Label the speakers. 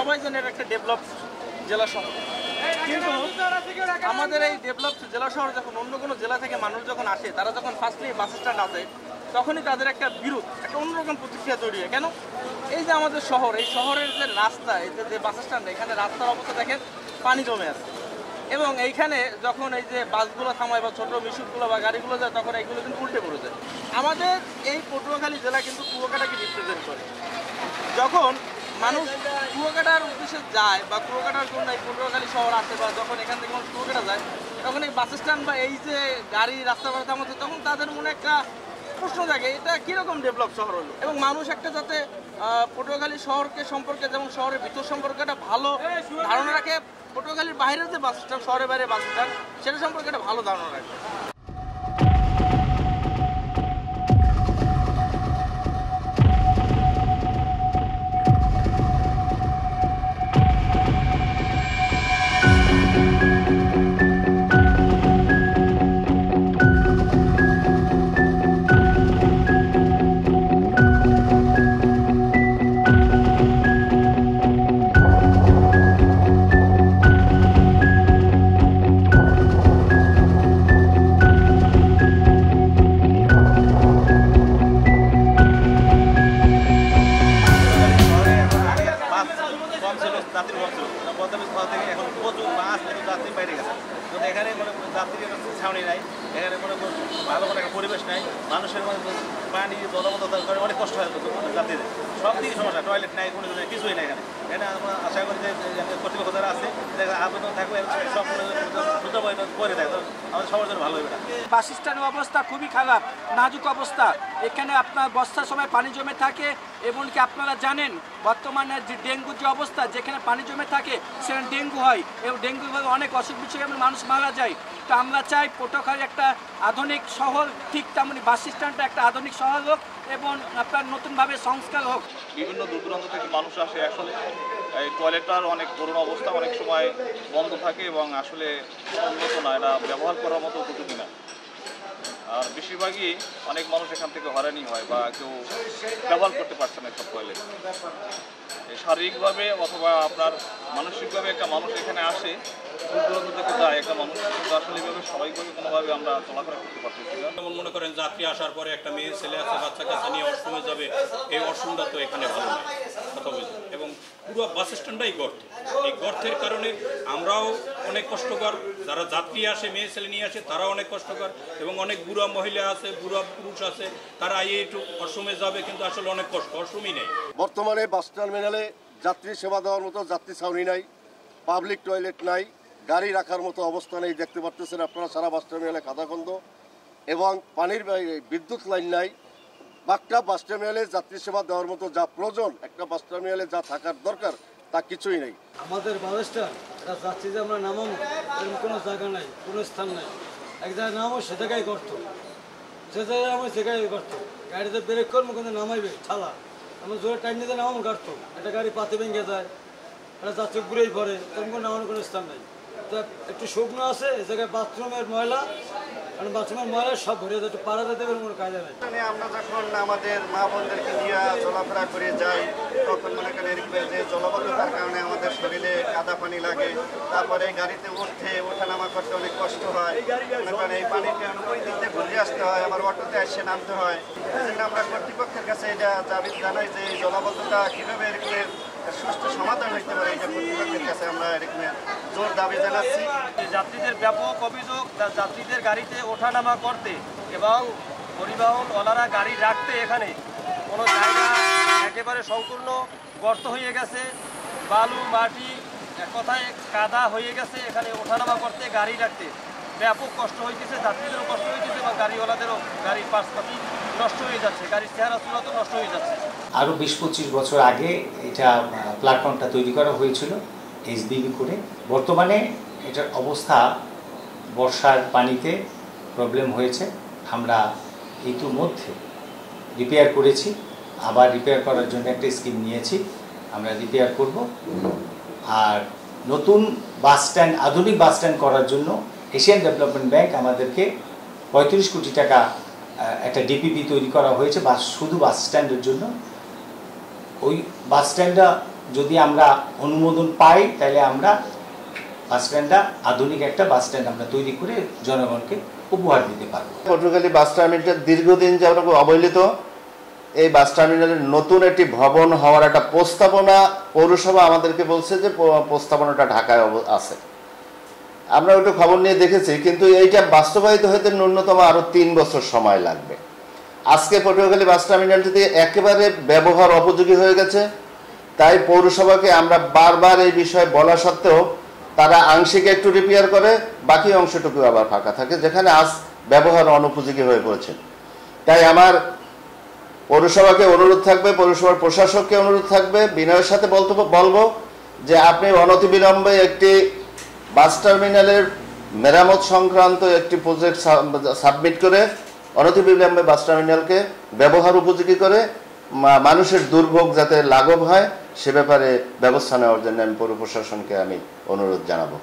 Speaker 1: সবাই জানে এটা একটা ডেভেলপ জেলা শহর, কিন্তু আমাদের এই ডেভেলপ জেলা শহর যখন অন্য কোনো জেলা থেকে মানুষ যখন আসে, তারা যখন ফার্স্টলি বাস স্ট্যান্ড আসে, তখনই তাদের একটা বিরোধ, একটা অন্যরকম প্রতিক্রিয়া তৈরি হয়। কেন? এই যে আমাদের শহর, এই শহরের যে রাস্তা, এই যে বাস স্ট্যান্ড, এখানে রাস্তার অবস্থা দেখেন পানি জমে আছে, এবং এইখানে যখন এই যে বাসগুলো থামায় বা ছোটো মিশুকগুলো বা গাড়িগুলো যায়, তখন এইগুলো কিন্তু উল্টে পড়ে যায়। আমাদের এই পটুয়াখালী জেলা কিন্তু কুয়াকাটাকে রিপ্রেজেন্ট করে। যখন মানুষ কুয়াকাটার উদ্দেশ্যে যায় বা কুয়াকাটার জন্য এই পটুয়াখালী শহর আসে, বা যখন এখান থেকে মানুষ কুয়াকাটা যায়, তখন এই বাস স্ট্যান্ড বা এই যে গাড়ি রাস্তাঘাটে থামাচ্ছে, তখন তাদের মনে একটা প্রশ্ন জাগে, এটা কীরকম ডেভেলপ শহর হলো। এবং মানুষ একটা যাতে পটুয়াখালী শহরকে সম্পর্কে, যেমন শহরের ভিতর সম্পর্কে একটা ভালো ধারণা রাখে, পটুয়াখালীর বাইরের যে বাস স্ট্যান্ড, শহরের বাইরে বাস স্ট্যান্ড, সেটা সম্পর্কে একটা ভালো ধারণা রাখে।
Speaker 2: এখন প্রচুর বাস যাত্রী বাইরে গেছে, কিন্তু এখানে যাত্রীর ছাউনি নাই, এখানে ভালো একটা পরিবেশ নাই, মানুষের পানি জলবদ্ধতার কারণে অনেক কষ্ট হয় যাত্রীদের, সব দিকে সমস্যা, টয়লেট নাই, কোনো কিছুই নাই এখানে। এটা আমরা আশা করি যে কর্তৃপক্ষ যারা আছে আবেদন থাকবে সব দ্রুত করে দেয়, আমাদের সবার জন্য ভালো হবে না।
Speaker 3: বাস স্ট্যান্ডের অবস্থা খুবই খারাপ, নাজুক অবস্থা। এখানে আপনার বর্ষার সময় পানি জমে থাকে, এমনকি আপনারা জানেন বর্তমানে যে ডেঙ্গুর যে অবস্থা, যেখানে পানি জমে থাকে সেখানে ডেঙ্গু হয়, এবং ডেঙ্গু হলে অনেক অসুখ বিসুখ এবং মানুষ মারা যায়। তো আমরা চাই পটুয়াখালী একটা আধুনিক শহর, ঠিক তেমনি বাস স্ট্যান্ডটা একটা আধুনিক শহর হোক এবং আপনার নতুনভাবে সংস্কার হোক।
Speaker 2: বিভিন্ন দূর দূরান্ত থেকে মানুষ আসে, আসলে এই টয়লেটটার অনেক করুণ অবস্থা, অনেক সময় বন্ধ থাকে এবং আসলে উন্নত না, এটা ব্যবহার করার মতো উপযোগী না। আর বেশিরভাগই অনেক মানুষ এখান থেকে হয়রানি হয় বা কেউ ব্যবহার করতে পারছে না সব টয়লেট। শারীরিকভাবে অথবা আপনার মানসিকভাবে একটা মানুষ এখানে আসে, দূর দূরান্ত থেকে যায় একটা মানুষ, কিন্তু আসলে এইভাবে সবাইভাবে কোনোভাবে আমরা চলাফেরা করতে পারতেছি না।
Speaker 4: যেমন মনে করেন যাত্রী আসার পরে একটা মেয়ে ছেলে আছে, বাচ্চা কাচ্চা নিয়ে ওয়াশরুমে যাবে, এই ওয়াশরুমটা তো এখানে ভালো নয় কথা বলছি, এবং পুরো বাস স্ট্যান্ডটাই গর্ত। এই গর্তের কারণে আমরাও অনেক কষ্টকর, যারা যাত্রী আসে মেয়ে ছেলে নিয়ে আসে তারাও অনেক কষ্টকর, এবং অনেক বুড়া মহিলা আছে, বুড়া পুরুষ আছে, তারা একটু ওয়াশরুমে যাবে, কিন্তু আসলে অনেক কষ্ট, ওয়াশরুমই নেই।
Speaker 5: বর্তমানে বাস টার্মিনালে যাত্রী সেবা দেওয়ার মতো যাত্রী ছাউনি নাই, পাবলিক টয়লেট নাই, গাড়ি রাখার মতো অবস্থা নেই। দেখতে পারতেছেন আপনারা সারা বাস টার্মিনালে খাদাখন্দ, এবং পানির বিদ্যুৎ লাইন নাই। বাকটা বাস টার্মিনালে যাত্রী সেবা দেওয়ার মতো যা প্রয়োজন, একটা বাস টার্মিনালে যা থাকার দরকার তা কিছুই নেই।
Speaker 6: আমাদের বাসটা যাচ্ছি যে আমরা নামাবো, এরকম কোনো জায়গা নাই, কোনো স্থান নাই। এক জায়গায় নামাবো সে জায়গায় গর্ত, যে জায়গায় আমার জায়গায় গর্ত, গাড়িতে ব্রেক করবো কিন্তু নামাইবে ছালা, আমরা জোরে টাইম নিতে নামাবো গর্ত, একটা গাড়ি পাতে ভেঙে যায়, একটা যাত্রী ঘুরেই পড়ে, এরকম কোনো নামানোর কোনো স্থান নাই। তো একটু শুকনো আছে, এ জায়গায় বাথরুমের ময়লা, কারণ বাথরুমের ময়লা সব ভরে যায়, একটু পাড়া যেতে কোনো কাজে নাই।
Speaker 7: আমরা যখন আমাদের মা বোনদেরকে নিয়ে চলাফেরা করে যাই, তখন মনে করেন এরকম যে জলবদ্ধতার কারণে আমাদের শরীরে কাদা পানি লাগে, তারপরে গাড়িতে ওঠানামা করতে অনেক কষ্ট হয়, মনে করেন এই পানিতে ওই দিকে ঘুরে আসতে হয়, আবার অটোতে এসে নামতে হয়। এই জন্য আমরা কর্তৃপক্ষের কাছে এটা দাবি জানাই যে এই জলবদ্ধতা কীভাবে এরকম সুষ্ঠু সমাধান হইতে পারে, এটা কর্তৃপক্ষের কাছে আমরা এরকম জোর দাবি জানাচ্ছি।
Speaker 1: যাত্রীদের ব্যাপক অভিযোগ, যাত্রীদের গাড়িতে ওঠানামা করতে এবং পরিবহনওয়ালারা গাড়ি রাখতে এখানে কোনো জায়গা একেবারে সম্পূর্ণ গর্ত হয়ে গেছে, বালু মাটি এক কথায় কাদা হয়ে গেছে, এখানে ওঠানামা করতে গাড়ি রাখতে ব্যাপক কষ্ট হইতেছে, যাত্রীদেরও কষ্ট হইতেছে এবং গাড়িওয়ালাদেরও গাড়ির পার্টসপাতি নষ্ট হয়ে যাচ্ছে, গাড়ির চেহারা চূড়ান্ত নষ্ট হয়ে যাচ্ছে।
Speaker 8: আরও 20-25 বছর আগে এটা প্ল্যাটফর্মটা তৈরি করা হয়েছিল এইচডিবি করে। বর্তমানে এটার অবস্থা বর্ষার পানিতে প্রবলেম হয়েছে, আমরা ইতিমধ্যে রিপেয়ার করেছি, আবার রিপেয়ার করার জন্য একটা স্কিম নিয়েছি, আমরা রিপেয়ার করব। আর নতুন বাস স্ট্যান্ড, আধুনিক বাস স্ট্যান্ড করার জন্য এশিয়ান ডেভেলপমেন্ট ব্যাংক আমাদেরকে 35 কোটি টাকা একটা ডিপিপি তৈরি করা হয়েছে শুধু বাস স্ট্যান্ডের জন্য। ওই বাস স্ট্যান্ডটা যদি আমরা অনুমোদন পাই তাহলে আমরা বাস স্ট্যান্ডটা আধুনিক একটা বাস স্ট্যান্ড আমরা তৈরি করে জনগণকে উপহার দিতে পারবো।
Speaker 9: পটুয়াখালী বাস টার্মিনালটা দীর্ঘদিন যাবত অবহেলিত। এই বাস টার্মিনালের নতুন একটি ভবন হওয়ার একটা প্রস্তাবনা পৌরসভা আমাদেরকে বলছে যে প্রস্তাবনাটা ঢাকায় আছে। আমরা ওটা খবর নিয়ে দেখেছি, কিন্তু এইটা বাস্তবায়িত হতে ন্যূনতম আরও 3 বছর সময় লাগবে। আজকে পটুয়াখালী বাস টার্মিনালটি একেবারে ব্যবহার উপযোগী হয়ে গেছে। তাই পৌরসভাকে আমরা বারবার এই বিষয়ে বলা সত্ত্বেও তারা আংশিক একটু রিপেয়ার করে, বাকি অংশটুকু আবার ফাঁকা থাকে, যেখানে আজ ব্যবহার অনুপযোগী হয়ে পড়েছে। তাই আমার পৌরসভাকে অনুরোধ থাকবে, পৌরসভার প্রশাসককে অনুরোধ থাকবে, বিনয়ের সাথে বলবো যে আপনি অনতিবিলম্বে একটি বাস টার্মিনালের মেরামত সংক্রান্ত একটি প্রজেক্ট সাবমিট করে অনতিবিলম্বে বাস টার্মিনালকে ব্যবহার উপযোগী করে মানুষের দুর্ভোগ যাতে লাঘব হয় সে ব্যাপারে ব্যবস্থা নেওয়ার জন্য আমি পৌর প্রশাসনকে অনুরোধ জানাবো।